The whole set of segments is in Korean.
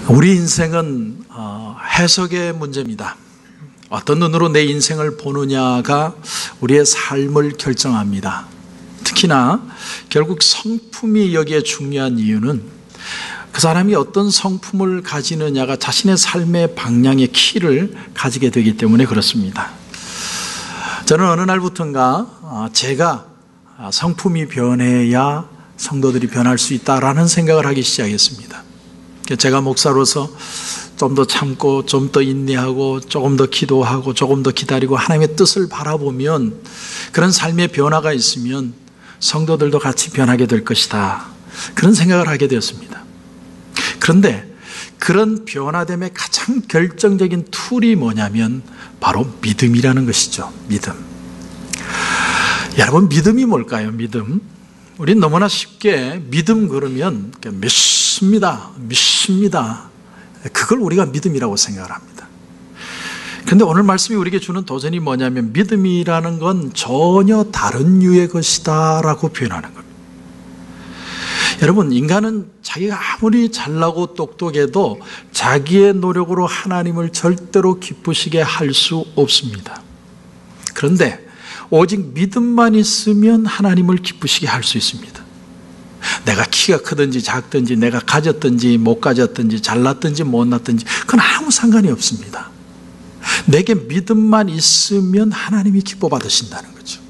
우리 인생은 해석의 문제입니다. 어떤 눈으로 내 인생을 보느냐가 우리의 삶을 결정합니다. 특히나 결국 성품이 여기에 중요한 이유는 그 사람이 어떤 성품을 가지느냐가 자신의 삶의 방향의 키를 가지게 되기 때문에 그렇습니다. 저는 어느 날부터인가 제가 성품이 변해야 성도들이 변할 수 있다라는 생각을 하기 시작했습니다. 제가 목사로서 좀 더 참고 좀 더 인내하고 조금 더 기도하고 조금 더 기다리고 하나님의 뜻을 바라보면 그런 삶의 변화가 있으면 성도들도 같이 변하게 될 것이다, 그런 생각을 하게 되었습니다. 그런데 그런 변화됨의 가장 결정적인 툴이 뭐냐면 바로 믿음이라는 것이죠. 믿음. 여러분, 믿음이 뭘까요? 믿음. 우린 너무나 쉽게 믿음 그러면 믿습니다, 그걸 우리가 믿음이라고 생각을 합니다. 그런데 오늘 말씀이 우리에게 주는 도전이 뭐냐면 믿음이라는 건 전혀 다른 유의 것이다 라고 표현하는 겁니다. 여러분, 인간은 자기가 아무리 잘나고 똑똑해도 자기의 노력으로 하나님을 절대로 기쁘시게 할 수 없습니다. 그런데 오직 믿음만 있으면 하나님을 기쁘시게 할 수 있습니다. 내가 키가 크든지 작든지 내가 가졌든지 못 가졌든지 잘났든지 못났든지 그건 아무 상관이 없습니다. 내게 믿음만 있으면 하나님이 기뻐 받으신다는 거죠.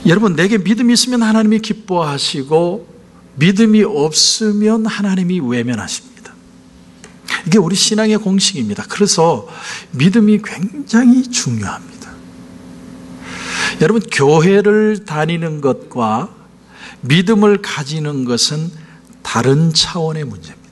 여러분, 내게 믿음이 있으면 하나님이 기뻐하시고 믿음이 없으면 하나님이 외면하십니다. 이게 우리 신앙의 공식입니다. 그래서 믿음이 굉장히 중요합니다. 여러분, 교회를 다니는 것과 믿음을 가지는 것은 다른 차원의 문제입니다.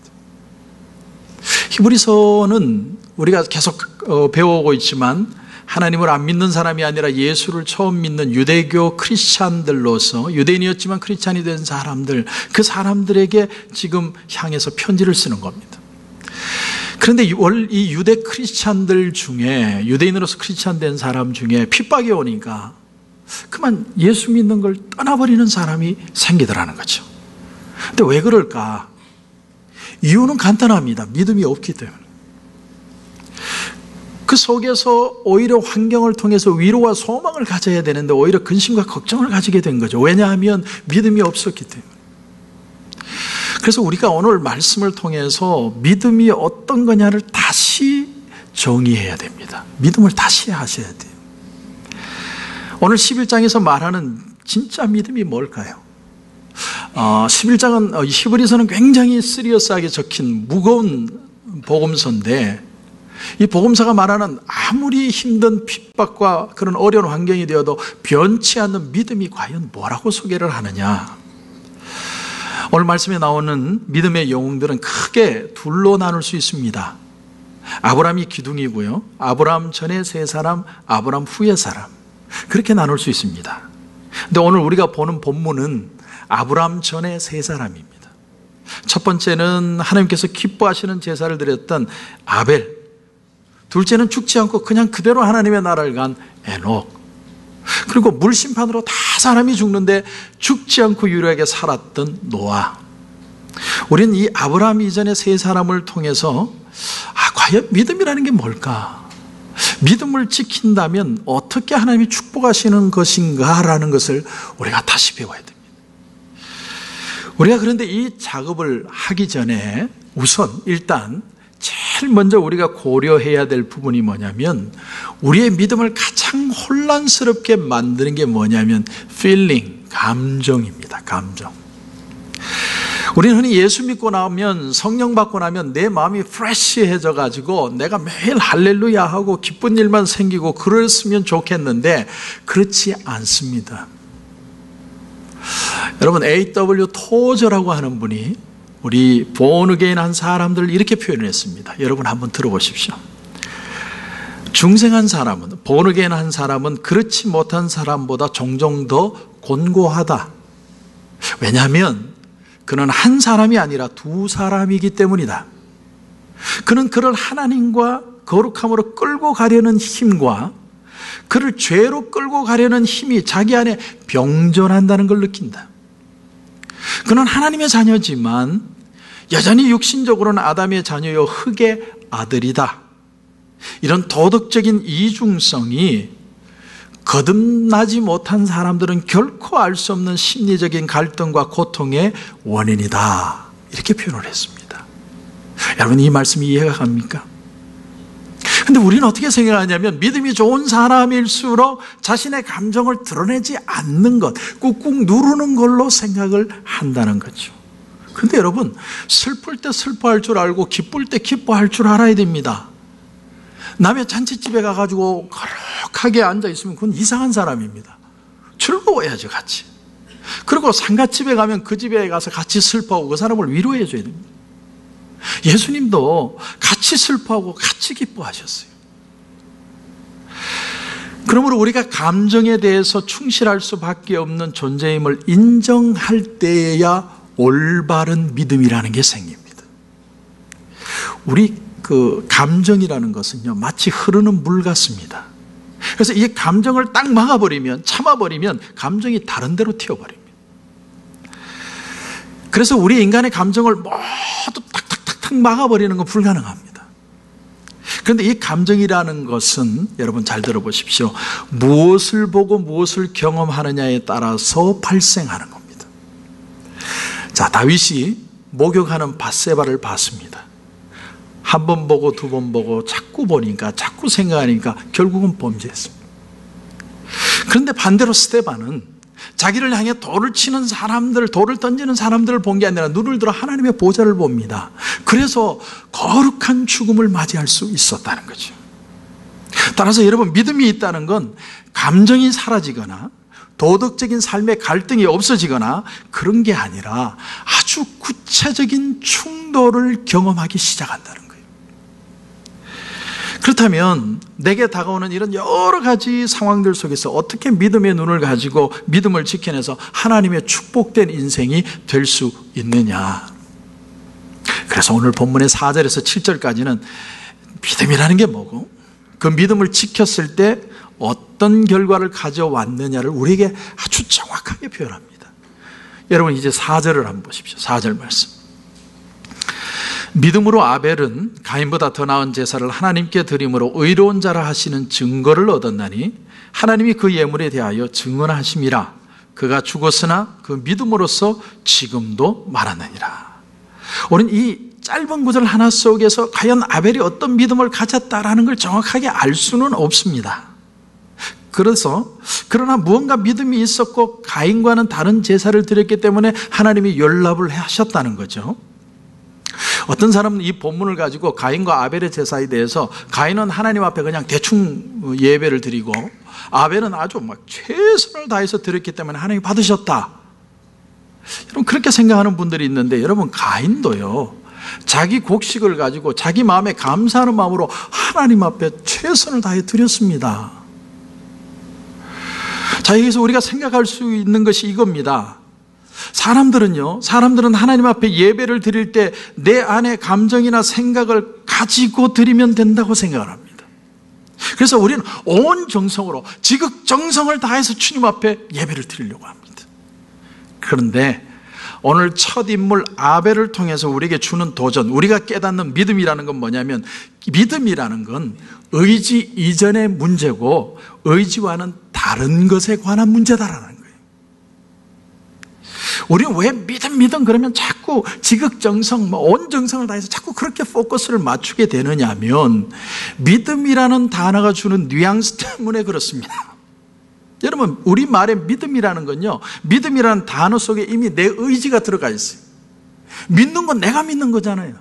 히브리서는 우리가 계속 배워오고 있지만 하나님을 안 믿는 사람이 아니라 예수를 처음 믿는 유대교 크리스찬들로서, 유대인이었지만 크리스찬이 된 사람들, 그 사람들에게 지금 향해서 편지를 쓰는 겁니다. 그런데 이 유대 크리스찬들 중에, 유대인으로서 크리스찬 된 사람 중에 핍박이 오니까 그만 예수 믿는 걸 떠나버리는 사람이 생기더라는 거죠. 근데 왜 그럴까? 이유는 간단합니다. 믿음이 없기 때문에. 그 속에서 오히려 환경을 통해서 위로와 소망을 가져야 되는데 오히려 근심과 걱정을 가지게 된 거죠. 왜냐하면 믿음이 없었기 때문에. 그래서 우리가 오늘 말씀을 통해서 믿음이 어떤 거냐를 다시 정의해야 됩니다. 믿음을 다시 하셔야 돼요. 오늘 11장에서 말하는 진짜 믿음이 뭘까요? 11장은 히브리서는 굉장히 시리어스하게 적힌 무거운 복음서인데, 이 복음서가 말하는 아무리 힘든 핍박과 그런 어려운 환경이 되어도 변치 않는 믿음이 과연 뭐라고 소개를 하느냐. 오늘 말씀에 나오는 믿음의 영웅들은 크게 둘로 나눌 수 있습니다. 아브라함이 기둥이고요, 아브라함 전에 세 사람, 아브라함 후의 사람, 그렇게 나눌 수 있습니다. 그런데 오늘 우리가 보는 본문은 아브라함 전에 세 사람입니다. 첫 번째는 하나님께서 기뻐하시는 제사를 드렸던 아벨, 둘째는 죽지 않고 그냥 그대로 하나님의 나라를 간 에녹, 그리고 물심판으로 다 사람이 죽는데 죽지 않고 유일하게 살았던 노아. 우리는 이 아브라함 이전의 세 사람을 통해서 과연 믿음이라는 게 뭘까? 믿음을 지킨다면 어떻게 하나님이 축복하시는 것인가라는 것을 우리가 다시 배워야 됩니다. 우리가 그런데 이 작업을 하기 전에 우선 일단 제일 먼저 우리가 고려해야 될 부분이 뭐냐면, 우리의 믿음을 가장 혼란스럽게 만드는 게 뭐냐면 feeling, 감정입니다. 감정. 우리는 흔히 예수 믿고 나면, 성령 받고 나면 내 마음이 프레시해져 가지고 내가 매일 할렐루야 하고 기쁜 일만 생기고 그랬으면 좋겠는데 그렇지 않습니다. 여러분, A.W. 토저라고 하는 분이 우리 born again 한 사람들을 이렇게 표현했습니다. 여러분 한번 들어보십시오. 중생한 사람은, born again 한 사람은 그렇지 못한 사람보다 종종 더 곤고하다. 왜냐하면 그는 한 사람이 아니라 두 사람이기 때문이다. 그는 그를 하나님과 거룩함으로 끌고 가려는 힘과 그를 죄로 끌고 가려는 힘이 자기 안에 병존한다는 걸 느낀다. 그는 하나님의 자녀지만 여전히 육신적으로는 아담의 자녀요 흙의 아들이다. 이런 도덕적인 이중성이 거듭나지 못한 사람들은 결코 알 수 없는 심리적인 갈등과 고통의 원인이다. 이렇게 표현을 했습니다. 여러분, 이 말씀이 이해가 갑니까? 근데 우리는 어떻게 생각하냐면 믿음이 좋은 사람일수록 자신의 감정을 드러내지 않는 것, 꾹꾹 누르는 걸로 생각을 한다는 거죠. 그런데 여러분, 슬플 때 슬퍼할 줄 알고 기쁠 때 기뻐할 줄 알아야 됩니다. 남의 잔치집에 가가지고 거룩하게 앉아있으면 그건 이상한 사람입니다. 즐거워야죠, 같이. 그리고 상가집에 가면 그 집에 가서 같이 슬퍼하고 그 사람을 위로해 줘야 됩니다. 예수님도 같이 슬퍼하고 같이 기뻐하셨어요. 그러므로 우리가 감정에 대해서 충실할 수밖에 없는 존재임을 인정할 때에야 올바른 믿음이라는 게 생깁니다. 우리 감정이라는 것은요, 마치 흐르는 물 같습니다. 그래서 이 감정을 딱 막아버리면, 참아버리면 감정이 다른 데로 튀어버립니다. 그래서 우리 인간의 감정을 모두 탁탁탁탁 막아버리는 건 불가능합니다. 그런데 이 감정이라는 것은 여러분 잘 들어보십시오. 무엇을 보고 무엇을 경험하느냐에 따라서 발생하는 겁니다. 자, 다윗이 목욕하는 밧세바를 봤습니다. 한 번 보고 두 번 보고 자꾸 보니까, 자꾸 생각하니까 결국은 범죄했습니다. 그런데 반대로 스데반은 자기를 향해 돌을 치는 사람들, 돌을 던지는 사람들을 본 게 아니라 눈을 들어 하나님의 보좌를 봅니다. 그래서 거룩한 죽음을 맞이할 수 있었다는 거죠. 따라서 여러분, 믿음이 있다는 건 감정이 사라지거나 도덕적인 삶의 갈등이 없어지거나 그런 게 아니라 아주 구체적인 충돌을 경험하기 시작한다는 거예요. 그렇다면 내게 다가오는 이런 여러 가지 상황들 속에서 어떻게 믿음의 눈을 가지고 믿음을 지켜내서 하나님의 축복된 인생이 될 수 있느냐. 그래서 오늘 본문의 4절에서 7절까지는 믿음이라는 게 뭐고, 그 믿음을 지켰을 때 어떤 결과를 가져왔느냐를 우리에게 아주 정확하게 표현합니다. 여러분, 이제 4절을 한번 보십시오. 4절 말씀. 믿음으로 아벨은 가인보다 더 나은 제사를 하나님께 드림으로 의로운 자라 하시는 증거를 얻었나니 하나님이 그 예물에 대하여 증언하심이라. 그가 죽었으나 그 믿음으로써 지금도 말하느니라. 우리는 이 짧은 구절 하나 속에서 과연 아벨이 어떤 믿음을 가졌다라는 걸 정확하게 알 수는 없습니다. 그러나 무언가 믿음이 있었고 가인과는 다른 제사를 드렸기 때문에 하나님이 연락을 하셨다는 거죠. 어떤 사람은 이 본문을 가지고 가인과 아벨의 제사에 대해서 가인은 하나님 앞에 그냥 대충 예배를 드리고 아벨은 아주 막 최선을 다해서 드렸기 때문에 하나님이 받으셨다. 여러분, 그렇게 생각하는 분들이 있는데, 여러분, 가인도요, 자기 곡식을 가지고 자기 마음에 감사하는 마음으로 하나님 앞에 최선을 다해 드렸습니다. 자, 여기서 우리가 생각할 수 있는 것이 이겁니다. 사람들은 하나님 앞에 예배를 드릴 때 내 안에 감정이나 생각을 가지고 드리면 된다고 생각을 합니다. 그래서 우리는 온 정성으로 지극정성을 다해서 주님 앞에 예배를 드리려고 합니다. 그런데 오늘 첫 인물 아벨을 통해서 우리에게 주는 도전, 우리가 깨닫는 믿음이라는 건 뭐냐면, 믿음이라는 건 의지 이전의 문제고 의지와는 다른 것에 관한 문제다라는 거예요. 우리는 왜 믿음 그러면 자꾸 지극정성, 온 정성을 다해서 자꾸 그렇게 포커스를 맞추게 되느냐 하면, 믿음이라는 단어가 주는 뉘앙스 때문에 그렇습니다. 여러분, 우리 말에 믿음이라는 건요, 믿음이라는 단어 속에 이미 내 의지가 들어가 있어요. 믿는 건 내가 믿는 거잖아요.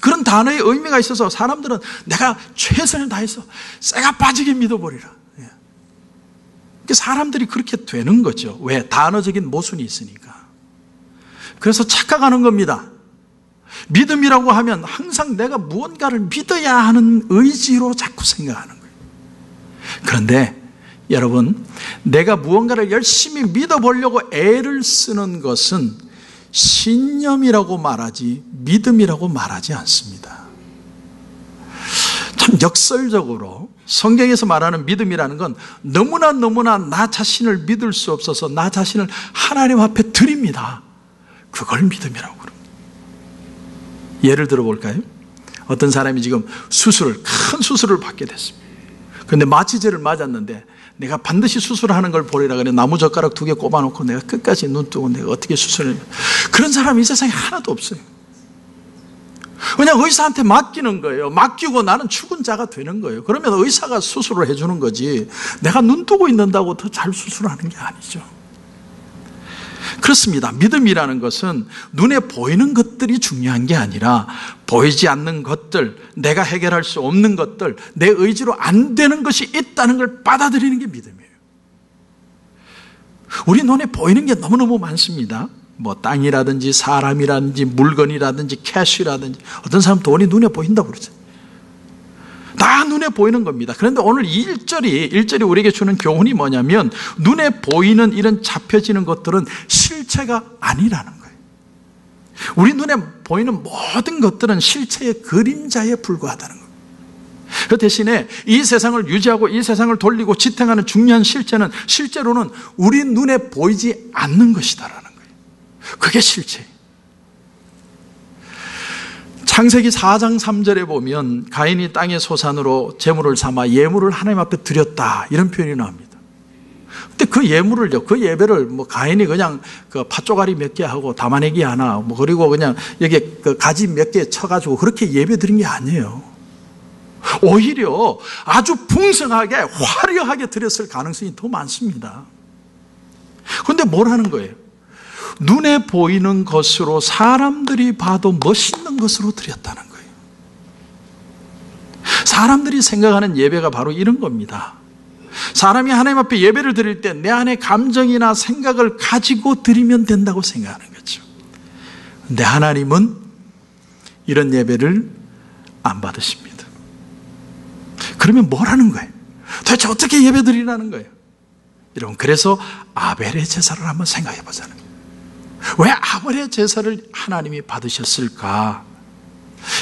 그런 단어의 의미가 있어서 사람들은 내가 최선을 다해서 쇠가 빠지게 믿어버리라. 사람들이 그렇게 되는 거죠. 왜? 단어적인 모순이 있으니까. 그래서 착각하는 겁니다. 믿음이라고 하면 항상 내가 무언가를 믿어야 하는 의지로 자꾸 생각하는 거예요. 그런데 여러분, 내가 무언가를 열심히 믿어보려고 애를 쓰는 것은 신념이라고 말하지 믿음이라고 말하지 않습니다. 참 역설적으로 성경에서 말하는 믿음이라는 건 너무나 나 자신을 믿을 수 없어서 나 자신을 하나님 앞에 드립니다. 그걸 믿음이라고 그럽니다. 예를 들어 볼까요? 어떤 사람이 지금 큰 수술을 받게 됐습니다. 그런데 마취제를 맞았는데 내가 반드시 수술하는 걸 보리라 그래 나무젓가락 2개 꼽아놓고 내가 끝까지 눈 뜨고 내가 어떻게 수술을 해요. 그런 사람이 이 세상에 하나도 없어요. 그냥 의사한테 맡기는 거예요. 맡기고 나는 죽은 자가 되는 거예요. 그러면 의사가 수술을 해주는 거지 내가 눈 뜨고 있는다고 더 잘 수술하는 게 아니죠. 그렇습니다. 믿음이라는 것은 눈에 보이는 것들이 중요한 게 아니라 보이지 않는 것들, 내가 해결할 수 없는 것들, 내 의지로 안 되는 것이 있다는 걸 받아들이는 게 믿음이에요. 우리 눈에 보이는 게 너무너무 많습니다. 뭐 땅이라든지 사람이라든지 물건이라든지 캐시라든지 어떤 사람 돈이 눈에 보인다고 그러죠. 다 눈에 보이는 겁니다. 그런데 오늘 이 1절이 우리에게 주는 교훈이 뭐냐면 눈에 보이는 이런 잡혀지는 것들은 실체가 아니라는 거예요. 우리 눈에 보이는 모든 것들은 실체의 그림자에 불과하다는 거예요. 그 대신에 이 세상을 유지하고 이 세상을 돌리고 지탱하는 중요한 실체는 실제로는 우리 눈에 보이지 않는 것이다라는 거예요. 그게 실체예요. 창세기 4장 3절에 보면 가인이 땅의 소산으로 제물을 삼아 예물을 하나님 앞에 드렸다 이런 표현이 나옵니다. 근데 그 예물을요, 그 예배를 뭐 가인이 그냥 그 팥조가리 몇 개 하고 담아내기 하나 뭐 그리고 그냥 여기 그 가지 몇 개 쳐가지고 그렇게 예배 드린 게 아니에요. 오히려 아주 풍성하게 화려하게 드렸을 가능성이 더 많습니다. 그런데 뭘 하는 거예요? 눈에 보이는 것으로 사람들이 봐도 멋있는 것으로 드렸다는 거예요. 사람들이 생각하는 예배가 바로 이런 겁니다. 사람이 하나님 앞에 예배를 드릴 때 내 안에 감정이나 생각을 가지고 드리면 된다고 생각하는 거죠. 그런데 하나님은 이런 예배를 안 받으십니다. 그러면 뭘 하는 거예요? 도대체 어떻게 예배 드리라는 거예요? 여러분, 그래서 아벨의 제사를 한번 생각해 보자는 거예요. 왜 아벨의 제사를 하나님이 받으셨을까?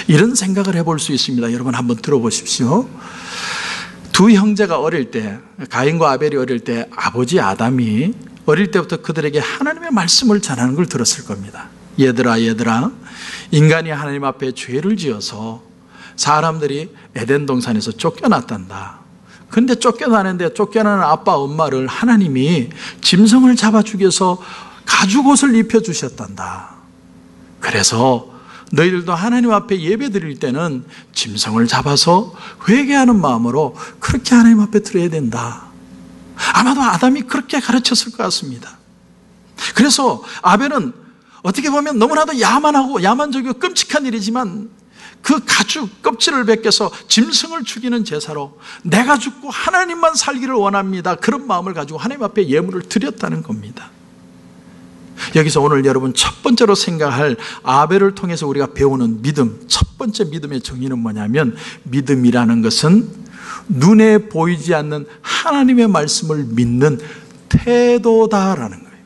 이런 생각을 해볼 수 있습니다. 여러분 한번 들어보십시오. 두 형제가 어릴 때, 가인과 아벨이 어릴 때 아버지 아담이 어릴 때부터 그들에게 하나님의 말씀을 전하는 걸 들었을 겁니다. 얘들아 인간이 하나님 앞에 죄를 지어서 사람들이 에덴 동산에서 쫓겨났단다. 그런데 쫓겨나는 아빠 엄마를 하나님이 짐승을 잡아 죽여서 가죽옷을 입혀주셨단다. 그래서 너희들도 하나님 앞에 예배 드릴 때는 짐승을 잡아서 회개하는 마음으로 그렇게 하나님 앞에 드려야 된다. 아마도 아담이 그렇게 가르쳤을 것 같습니다. 그래서 아벨은 어떻게 보면 너무나도 야만적이고 끔찍한 일이지만 그 가죽 껍질을 벗겨서 짐승을 죽이는 제사로 내가 죽고 하나님만 살기를 원합니다. 그런 마음을 가지고 하나님 앞에 예물을 드렸다는 겁니다. 여기서 오늘 여러분 첫 번째로 생각할 아벨을 통해서 우리가 배우는 믿음, 첫 번째 믿음의 정의는 뭐냐면 믿음이라는 것은 눈에 보이지 않는 하나님의 말씀을 믿는 태도다라는 거예요.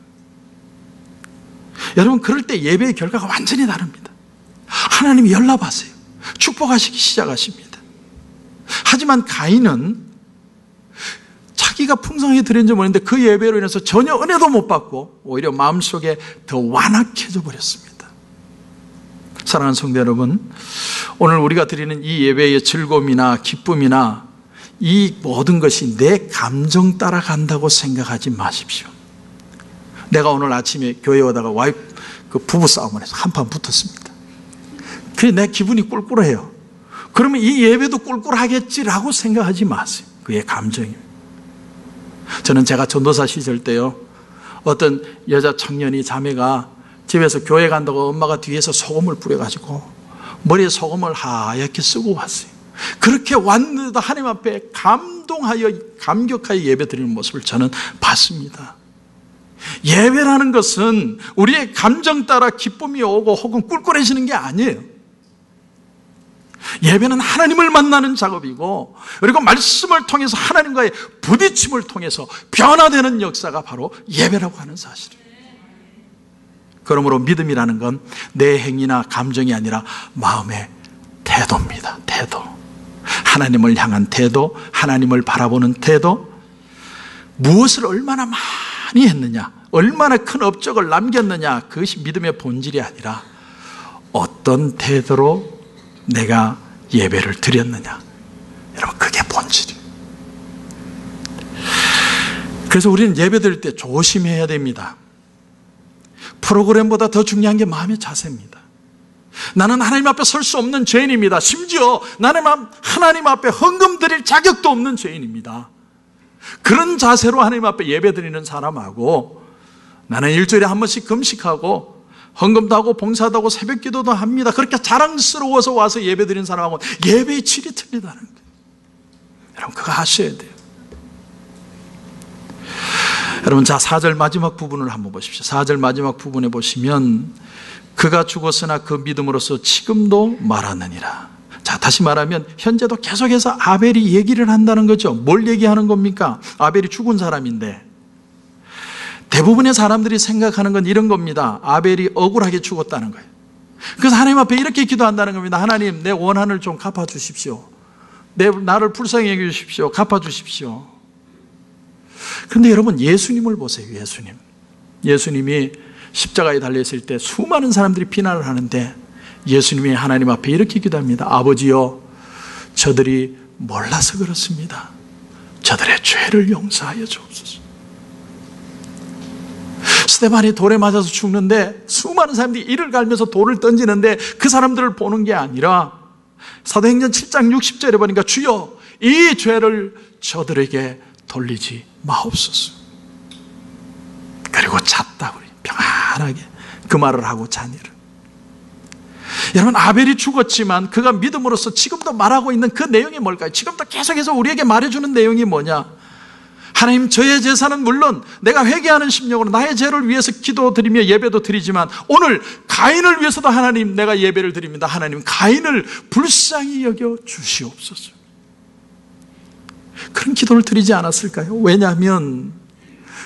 여러분 그럴 때 예배의 결과가 완전히 다릅니다. 하나님이 연락하세요. 축복하시기 시작하십니다. 하지만 가인은 자기가 풍성하게 드린지 모르는데 그 예배로 인해서 전혀 은혜도 못 받고 오히려 마음속에 더 완악해져 버렸습니다. 사랑하는 성도 여러분, 오늘 우리가 드리는 이 예배의 즐거움이나 기쁨이나 이 모든 것이 내 감정 따라간다고 생각하지 마십시오. 내가 오늘 아침에 교회 오다가 그 부부싸움을 해서 한판 붙었습니다. 그게 내 기분이 꿀꿀해요. 그러면 이 예배도 꿀꿀하겠지라고 생각하지 마세요. 그의 감정입니다. 저는 제가 전도사 시절 때요, 어떤 여자 청년이 자매가 집에서 교회 간다고 엄마가 뒤에서 소금을 뿌려가지고 머리에 소금을 하얗게 쓰고 왔어요. 그렇게 왔는데도 하나님 앞에 감격하여 예배 드리는 모습을 저는 봤습니다. 예배라는 것은 우리의 감정 따라 기쁨이 오고 혹은 꿀꿀해지는 게 아니에요. 예배는 하나님을 만나는 작업이고, 그리고 말씀을 통해서 하나님과의 부딪힘을 통해서 변화되는 역사가 바로 예배라고 하는 사실이에요. 그러므로 믿음이라는 건 내 행위나 감정이 아니라 마음의 태도입니다. 태도. 하나님을 향한 태도, 하나님을 바라보는 태도, 무엇을 얼마나 많이 했느냐, 얼마나 큰 업적을 남겼느냐, 그것이 믿음의 본질이 아니라 어떤 태도로 내가 예배를 드렸느냐. 여러분, 그게 본질이에요. 그래서 우리는 예배 드릴 때 조심해야 됩니다. 프로그램보다 더 중요한 게 마음의 자세입니다. 나는 하나님 앞에 설 수 없는 죄인입니다. 심지어 나는 하나님 앞에 헌금 드릴 자격도 없는 죄인입니다. 그런 자세로 하나님 앞에 예배 드리는 사람하고, 나는 일주일에 한 번씩 금식하고 헌금도 하고 봉사도 하고 새벽 기도도 합니다, 그렇게 자랑스러워서 와서 예배 드리는 사람하고 예배의 질이 틀리다는 거예요. 여러분, 그거 아셔야 돼요. 여러분, 자, 4절 마지막 부분을 한번 보십시오. 4절 마지막 부분에 보시면 그가 죽었으나 그 믿음으로써 지금도 말하느니라. 자, 다시 말하면 현재도 계속해서 아벨이 얘기를 한다는 거죠. 뭘 얘기하는 겁니까? 아벨이 죽은 사람인데 대부분의 사람들이 생각하는 건 이런 겁니다. 아벨이 억울하게 죽었다는 거예요. 그래서 하나님 앞에 이렇게 기도한다는 겁니다. 하나님, 내 원한을 좀 갚아주십시오. 나를 불쌍히 여겨주십시오. 갚아주십시오. 그런데 여러분, 예수님을 보세요. 예수님이 십자가에 달려있을 때 수많은 사람들이 비난을 하는데 예수님이 하나님 앞에 이렇게 기도합니다. 아버지여, 저들이 몰라서 그렇습니다. 저들의 죄를 용서하여 주옵소서. 스데반이 돌에 맞아서 죽는데 수많은 사람들이 이를 갈면서 돌을 던지는데 그 사람들을 보는 게 아니라 사도행전 7장 60절에 보니까 주여, 이 죄를 저들에게 돌리지 마옵소서. 그리고 잤다. 우리 평안하게 그 말을 하고 자니라. 여러분, 아벨이 죽었지만 그가 믿음으로써 지금도 말하고 있는 그 내용이 뭘까요? 지금도 계속해서 우리에게 말해주는 내용이 뭐냐? 하나님, 저의 제사는 물론 내가 회개하는 심령으로 나의 죄를 위해서 기도드리며 예배도 드리지만 오늘 가인을 위해서도 하나님, 내가 예배를 드립니다. 하나님, 가인을 불쌍히 여겨 주시옵소서. 그런 기도를 드리지 않았을까요? 왜냐하면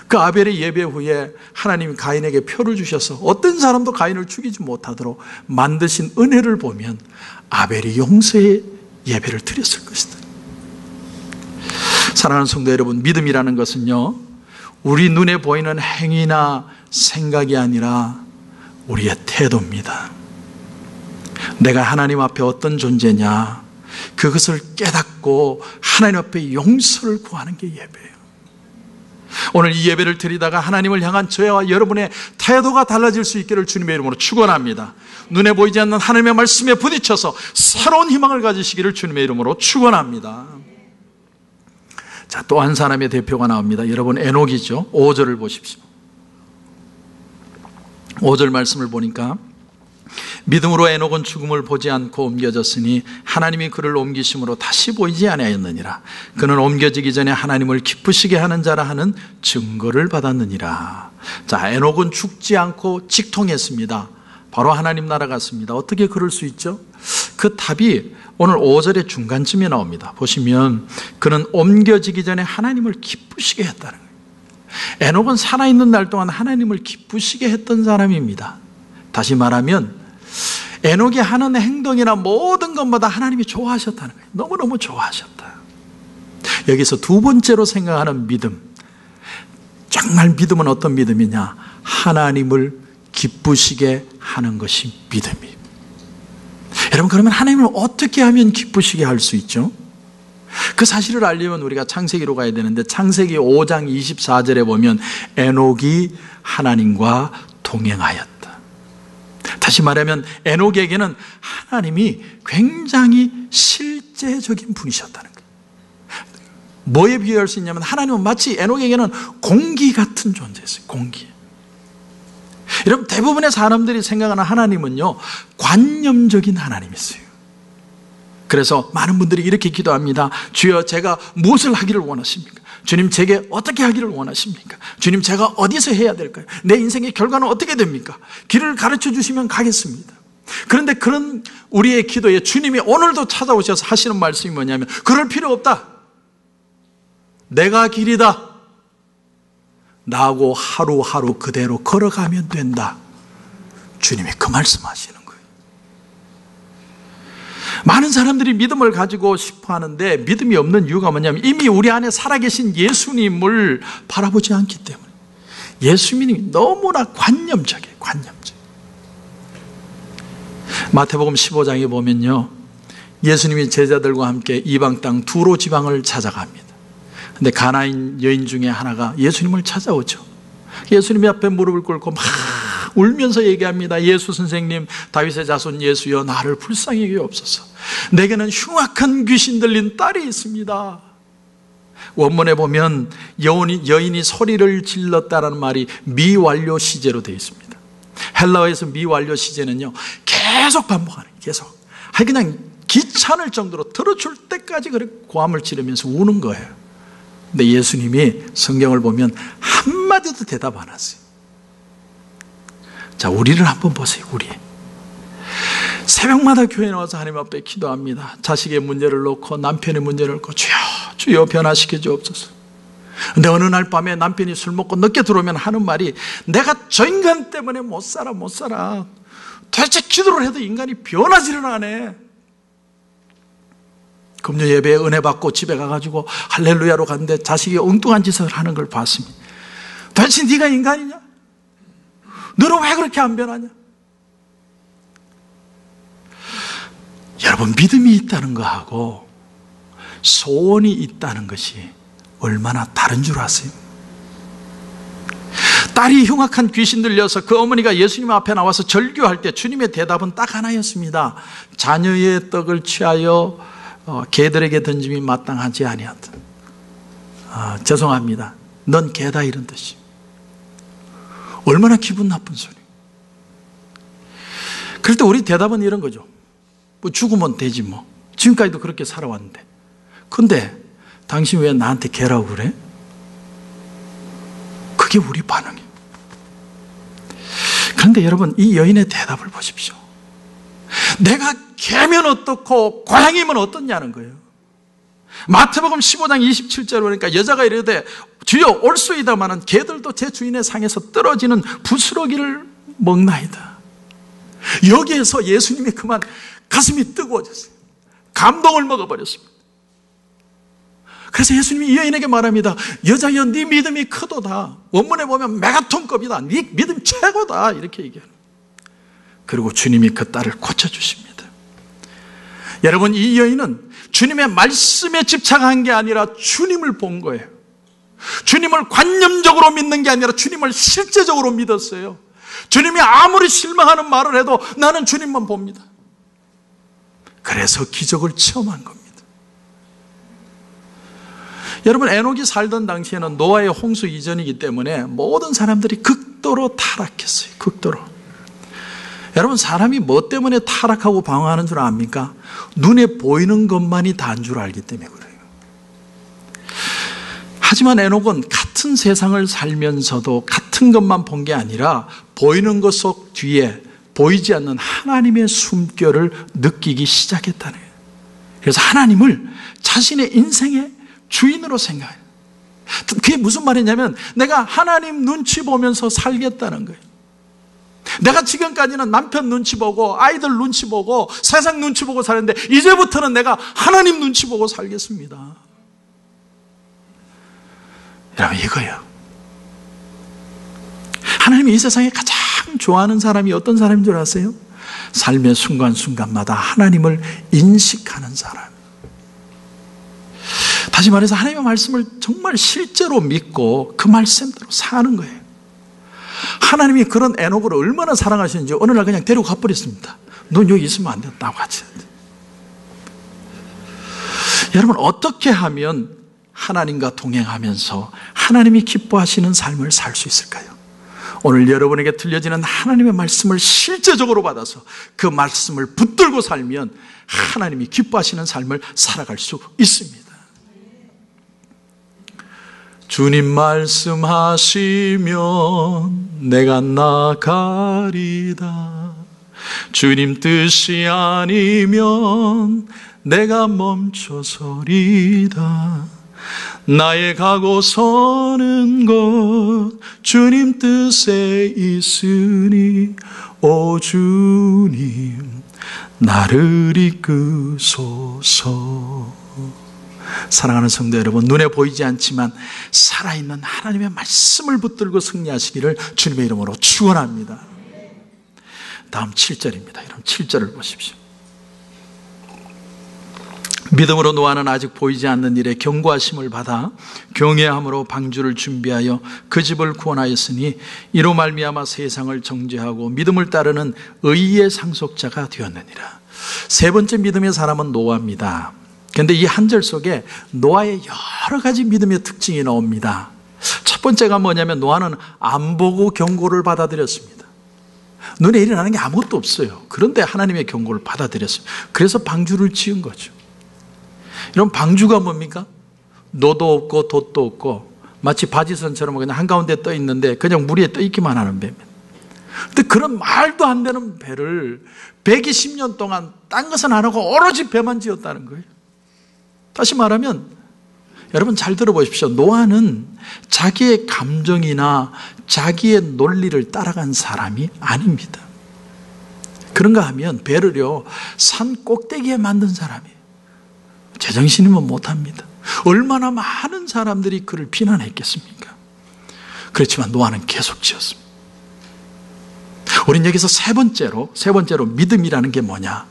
그 아벨의 예배 후에 하나님이 가인에게 표를 주셔서 어떤 사람도 가인을 죽이지 못하도록 만드신 은혜를 보면 아벨이 용서의 예배를 드렸을 것이다. 사랑하는 성도 여러분, 믿음이라는 것은요, 우리 눈에 보이는 행위나 생각이 아니라 우리의 태도입니다. 내가 하나님 앞에 어떤 존재냐, 그것을 깨닫고 하나님 앞에 용서를 구하는 게 예배예요. 오늘 이 예배를 드리다가 하나님을 향한 저와 여러분의 태도가 달라질 수 있기를 주님의 이름으로 축원합니다. 눈에 보이지 않는 하나님의 말씀에 부딪혀서 새로운 희망을 가지시기를 주님의 이름으로 축원합니다. 자, 또 한 사람의 대표가 나옵니다. 여러분, 에녹이죠. 5절을 보십시오. 5절 말씀을 보니까 믿음으로 에녹은 죽음을 보지 않고 옮겨졌으니 하나님이 그를 옮기심으로 다시 보이지 아니하였느니라. 그는 옮겨지기 전에 하나님을 기쁘시게 하는 자라 하는 증거를 받았느니라. 자, 에녹은 죽지 않고 직통했습니다. 바로 하나님 나라 갔습니다. 어떻게 그럴 수 있죠? 그 답이 오늘 5절의 중간쯤에 나옵니다. 보시면 그는 옮겨지기 전에 하나님을 기쁘시게 했다는 거예요. 에녹은 살아있는 날 동안 하나님을 기쁘시게 했던 사람입니다. 다시 말하면 에녹이 하는 행동이나 모든 것마다 하나님이 좋아하셨다는 거예요. 너무너무 좋아하셨다. 여기서 두 번째로 생각하는 믿음, 정말 믿음은 어떤 믿음이냐? 하나님을 기쁘시게 하는 것이 믿음이에요. 여러분, 그러면 하나님을 어떻게 하면 기쁘시게 할 수 있죠? 그 사실을 알려면 우리가 창세기로 가야 되는데, 창세기 5장 24절에 보면 에녹이 하나님과 동행하였다. 다시 말하면 에녹에게는 하나님이 굉장히 실제적인 분이셨다는 거예요. 뭐에 비유할 수 있냐면 하나님은 마치 에녹에게는 공기 같은 존재였어요. 공기. 여러분, 대부분의 사람들이 생각하는 하나님은요, 관념적인 하나님이었어요. 그래서 많은 분들이 이렇게 기도합니다. 주여, 제가 무엇을 하기를 원하십니까? 주님, 제게 어떻게 하기를 원하십니까? 주님, 제가 어디서 해야 될까요? 내 인생의 결과는 어떻게 됩니까? 길을 가르쳐 주시면 가겠습니다. 그런데 그런 우리의 기도에 주님이 오늘도 찾아오셔서 하시는 말씀이 뭐냐면, 그럴 필요 없다. 내가 길이다. 나하고 하루하루 그대로 걸어가면 된다. 주님이 그 말씀하시는 거예요. 많은 사람들이 믿음을 가지고 싶어 하는데 믿음이 없는 이유가 뭐냐면 이미 우리 안에 살아계신 예수님을 바라보지 않기 때문에. 예수님이 너무나 관념적이에요. 관념적. 마태복음 15장에 보면요, 예수님이 제자들과 함께 이방 땅 두로 지방을 찾아갑니다. 근데 가나인 여인 중에 하나가 예수님을 찾아오죠. 예수님 앞에 무릎을 꿇고 막 울면서 얘기합니다. 예수 선생님, 다윗의 자손 예수여, 나를 불쌍히 여기옵소서. 내게는 흉악한 귀신 들린 딸이 있습니다. 원문에 보면 여인이 소리를 질렀다는 말이 미완료 시제로 되어 있습니다. 헬라어에서 미완료 시제는요, 계속 반복하는, 계속. 그냥 귀찮을 정도로 들어줄 때까지 그렇게 고함을 지르면서 우는 거예요. 근데 예수님이 성경을 보면 한마디도 대답 안 하세요. 자, 우리를 한번 보세요. 우리 새벽마다 교회에 나와서 하나님 앞에 기도합니다. 자식의 문제를 놓고, 남편의 문제를 놓고, 주여 변화시켜 주옵소서. 근데 어느 날 밤에 남편이 술 먹고 늦게 들어오면 하는 말이, 내가 저 인간 때문에 못 살아. 도대체 기도를 해도 인간이 변하지를 않네. 금요 예배에 은혜 받고 집에 가가지고 할렐루야로 갔는데 자식이 엉뚱한 짓을 하는 걸 봤습니다. 도대체 네가 인간이냐? 너는 왜 그렇게 안 변하냐? 여러분, 믿음이 있다는 거하고 소원이 있다는 것이 얼마나 다른 줄 아세요? 딸이 흉악한 귀신 들려서 그 어머니가 예수님 앞에 나와서 절규할 때 주님의 대답은 딱 하나였습니다. 자녀의 떡을 취하여 개들에게 던짐이 마땅하지 아니하다. 죄송합니다. 넌 개다, 이런 뜻이. 얼마나 기분 나쁜 소리. 그럴 때 우리 대답은 이런 거죠. 뭐 죽으면 되지 뭐. 지금까지도 그렇게 살아왔는데. 근데 당신 왜 나한테 개라고 그래? 그게 우리 반응이에요. 그런데 여러분, 이 여인의 대답을 보십시오. 내가 개면 어떻고 고양이면 어떻냐는 거예요. 마태복음 15장 27절에 보니까 여자가 이르되 주여 올소이다마는 개들도 제 주인의 상에서 떨어지는 부스러기를 먹나이다. 여기에서 예수님이 그만 가슴이 뜨거워졌어요. 감동을 먹어버렸습니다. 그래서 예수님이 이 여인에게 말합니다. 여자여, 네 믿음이 크도다. 원문에 보면 메가톤급이다. 네 믿음 최고다, 이렇게 얘기해요. 그리고 주님이 그 딸을 고쳐주십니다. 여러분, 이 여인은 주님의 말씀에 집착한 게 아니라 주님을 본 거예요. 주님을 관념적으로 믿는 게 아니라 주님을 실제적으로 믿었어요. 주님이 아무리 실망하는 말을 해도 나는 주님만 봅니다. 그래서 기적을 체험한 겁니다. 여러분, 에녹이 살던 당시에는 노아의 홍수 이전이기 때문에 모든 사람들이 극도로 타락했어요. 극도로. 여러분, 사람이 뭐 때문에 타락하고 방황하는 줄 압니까? 눈에 보이는 것만이 다인 줄 알기 때문에 그래요. 하지만 에녹은 같은 세상을 살면서도 같은 것만 본 게 아니라 보이는 것 속 뒤에 보이지 않는 하나님의 숨결을 느끼기 시작했다는 거예요. 그래서 하나님을 자신의 인생의 주인으로 생각해요. 그게 무슨 말이냐면 내가 하나님 눈치 보면서 살겠다는 거예요. 내가 지금까지는 남편 눈치 보고 아이들 눈치 보고 세상 눈치 보고 살았는데 이제부터는 내가 하나님 눈치 보고 살겠습니다. 여러분, 이거예요. 하나님이 이 세상에 가장 좋아하는 사람이 어떤 사람인 줄 아세요? 삶의 순간순간마다 하나님을 인식하는 사람. 다시 말해서 하나님의 말씀을 정말 실제로 믿고 그 말씀대로 사는 거예요. 하나님이 그런 에녹을 얼마나 사랑하시는지 어느 날 그냥 데리고 가버렸습니다. 넌 여기 있으면 안 된다. 같이. 여러분, 어떻게 하면 하나님과 동행하면서 하나님이 기뻐하시는 삶을 살 수 있을까요? 오늘 여러분에게 들려지는 하나님의 말씀을 실제적으로 받아서 그 말씀을 붙들고 살면 하나님이 기뻐하시는 삶을 살아갈 수 있습니다. 주님 말씀하시면 내가 나가리다. 주님 뜻이 아니면 내가 멈춰서리다. 나의 가고 서는 곳 주님 뜻에 있으니 오 주님 나를 이끄소서. 사랑하는 성도 여러분, 눈에 보이지 않지만 살아있는 하나님의 말씀을 붙들고 승리하시기를 주님의 이름으로 축원합니다. 다음 7절입니다. 여러분 7절을 보십시오. 믿음으로 노아는 아직 보이지 않는 일에 경고하심을 받아 경외함으로 방주를 준비하여 그 집을 구원하였으니 이로 말미암아 세상을 정죄하고 믿음을 따르는 의의 상속자가 되었느니라. 세 번째 믿음의 사람은 노아입니다. 그런데 이 한 절 속에 노아의 여러 가지 믿음의 특징이 나옵니다. 첫 번째가 뭐냐면 노아는 안 보고 경고를 받아들였습니다. 눈에 일어나는 게 아무것도 없어요. 그런데 하나님의 경고를 받아들였어요. 그래서 방주를 지은 거죠. 이런 방주가 뭡니까? 노도 없고 돛도 없고 마치 바지선처럼 그냥 한가운데 떠 있는데 그냥 물 위에 떠 있기만 하는 배입니다. 근데 그런 말도 안 되는 배를 120년 동안 딴 것은 안 하고 오로지 배만 지었다는 거예요. 다시 말하면 여러분 잘 들어보십시오. 노아는 자기의 감정이나 자기의 논리를 따라간 사람이 아닙니다. 그런가 하면 배를요 산 꼭대기에 만든 사람이에요. 제정신이면 못합니다. 얼마나 많은 사람들이 그를 비난했겠습니까? 그렇지만 노아는 계속 지었습니다. 우린 여기서 세 번째로 믿음이라는 게 뭐냐?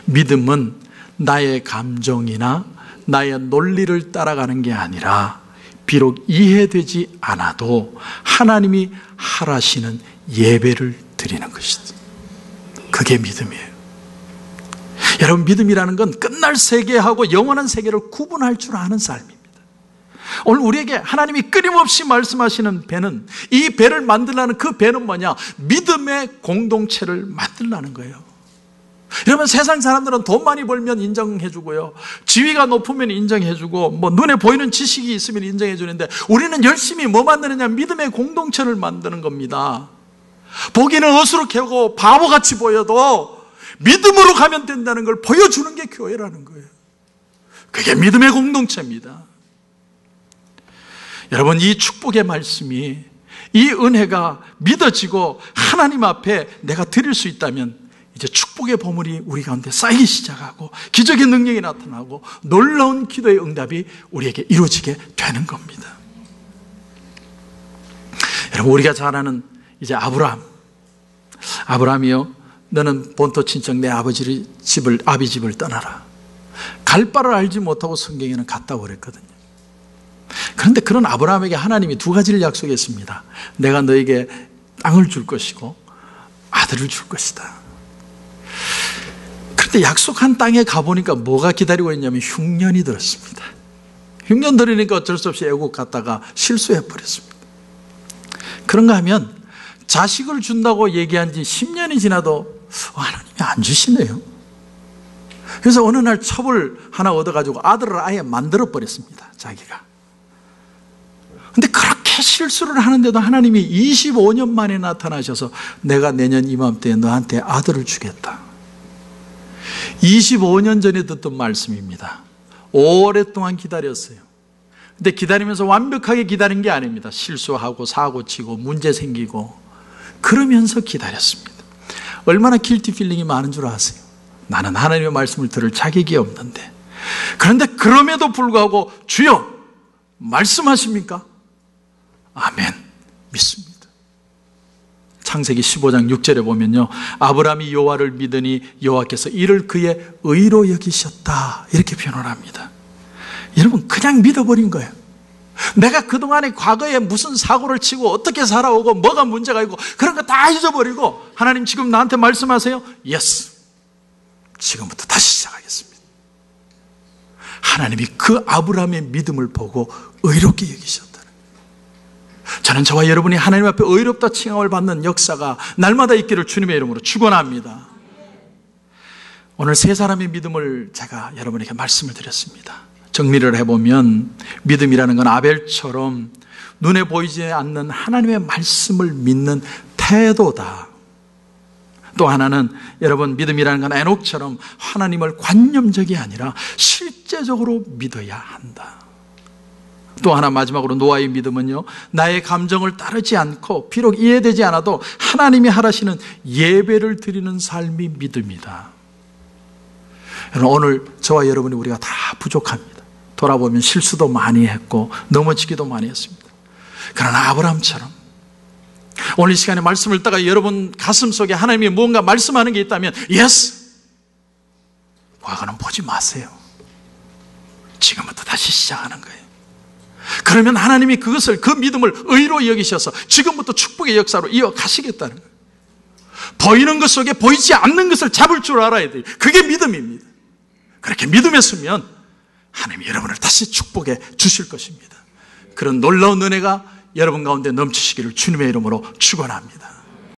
믿음은 나의 감정이나 나의 논리를 따라가는 게 아니라 비록 이해되지 않아도 하나님이 하라시는 예배를 드리는 것이다. 그게 믿음이에요. 여러분 믿음이라는 건 끝날 세계하고 영원한 세계를 구분할 줄 아는 삶입니다. 오늘 우리에게 하나님이 끊임없이 말씀하시는 배는, 이 배를 만들라는 그 배는 뭐냐? 믿음의 공동체를 만들라는 거예요. 여러분 세상 사람들은 돈 많이 벌면 인정해주고요, 지위가 높으면 인정해주고, 뭐 눈에 보이는 지식이 있으면 인정해주는데, 우리는 열심히 뭐 만드느냐? 믿음의 공동체를 만드는 겁니다. 보기는 어수룩하고 바보같이 보여도 믿음으로 가면 된다는 걸 보여주는 게 교회라는 거예요. 그게 믿음의 공동체입니다. 여러분 이 축복의 말씀이, 이 은혜가 믿어지고 하나님 앞에 내가 드릴 수 있다면 이제 축복의 보물이 우리 가운데 쌓이기 시작하고 기적의 능력이 나타나고 놀라운 기도의 응답이 우리에게 이루어지게 되는 겁니다. 여러분 우리가 잘 아는 이제 아브라함이요, 너는 본토 친척 내 아비 집을 떠나라. 갈 바를 알지 못하고 성경에는 갔다고 그랬거든요. 그런데 그런 아브라함에게 하나님이 두 가지를 약속했습니다. 내가 너에게 땅을 줄 것이고 아들을 줄 것이다. 그런데 약속한 땅에 가보니까 뭐가 기다리고 있냐면 흉년이 들었습니다. 흉년 들으니까 어쩔 수 없이 애국 갔다가 실수해버렸습니다. 그런가 하면 자식을 준다고 얘기한 지 10년이 지나도 하나님이 안 주시네요. 그래서 어느 날 첩을 하나 얻어가지고 아들을 아예 만들어버렸습니다. 자기가. 근데 그렇게 실수를 하는데도 하나님이 25년 만에 나타나셔서 내가 내년 이맘때에 너한테 아들을 주겠다. 25년 전에 듣던 말씀입니다. 오랫동안 기다렸어요. 근데 기다리면서 완벽하게 기다린 게 아닙니다. 실수하고 사고치고 문제 생기고 그러면서 기다렸습니다. 얼마나 길티 필링이 많은 줄 아세요? 나는 하나님의 말씀을 들을 자격이 없는데, 그런데 그럼에도 불구하고 주여 말씀하십니까? 아멘, 믿습니다. 창세기 15장 6절에 보면요, 아브라함이 여호와를 믿으니 여호와께서 이를 그의 의로 여기셨다, 이렇게 표현을 합니다. 여러분 그냥 믿어버린 거예요. 내가 그동안에 과거에 무슨 사고를 치고 어떻게 살아오고 뭐가 문제가 있고 그런 거 다 잊어버리고 하나님 지금 나한테 말씀하세요? 예스, 지금부터 다시 시작하겠습니다. 하나님이 그 아브라함의 믿음을 보고 의롭게 여기셨다는 거예요. 저는 저와 여러분이 하나님 앞에 의롭다 칭함을 받는 역사가 날마다 있기를 주님의 이름으로 축원합니다. 오늘 세 사람의 믿음을 제가 여러분에게 말씀을 드렸습니다. 정리를 해보면 믿음이라는 건 아벨처럼 눈에 보이지 않는 하나님의 말씀을 믿는 태도다. 또 하나는 여러분 믿음이라는 건 에녹처럼 하나님을 관념적이 아니라 실제적으로 믿어야 한다. 또 하나 마지막으로 노아의 믿음은요, 나의 감정을 따르지 않고 비록 이해되지 않아도 하나님이 하라시는 예배를 드리는 삶이 믿음이다. 오늘 저와 여러분이 우리가 다 부족합니다. 돌아보면 실수도 많이 했고 넘어지기도 많이 했습니다. 그러나 아브라함처럼 오늘 이 시간에 말씀을 듣다가 여러분 가슴 속에 하나님이 무언가 말씀하는 게 있다면 예스! 과거는 보지 마세요. 지금부터 다시 시작하는 거예요. 그러면 하나님이 그것을, 그 믿음을 의로 여기셔서 지금부터 축복의 역사로 이어가시겠다는 거예요. 보이는 것 속에 보이지 않는 것을 잡을 줄 알아야 돼요. 그게 믿음입니다. 그렇게 믿음에 서면 하나님이 여러분을 다시 축복해 주실 것입니다. 그런 놀라운 은혜가 여러분 가운데 넘치시기를 주님의 이름으로 축원합니다.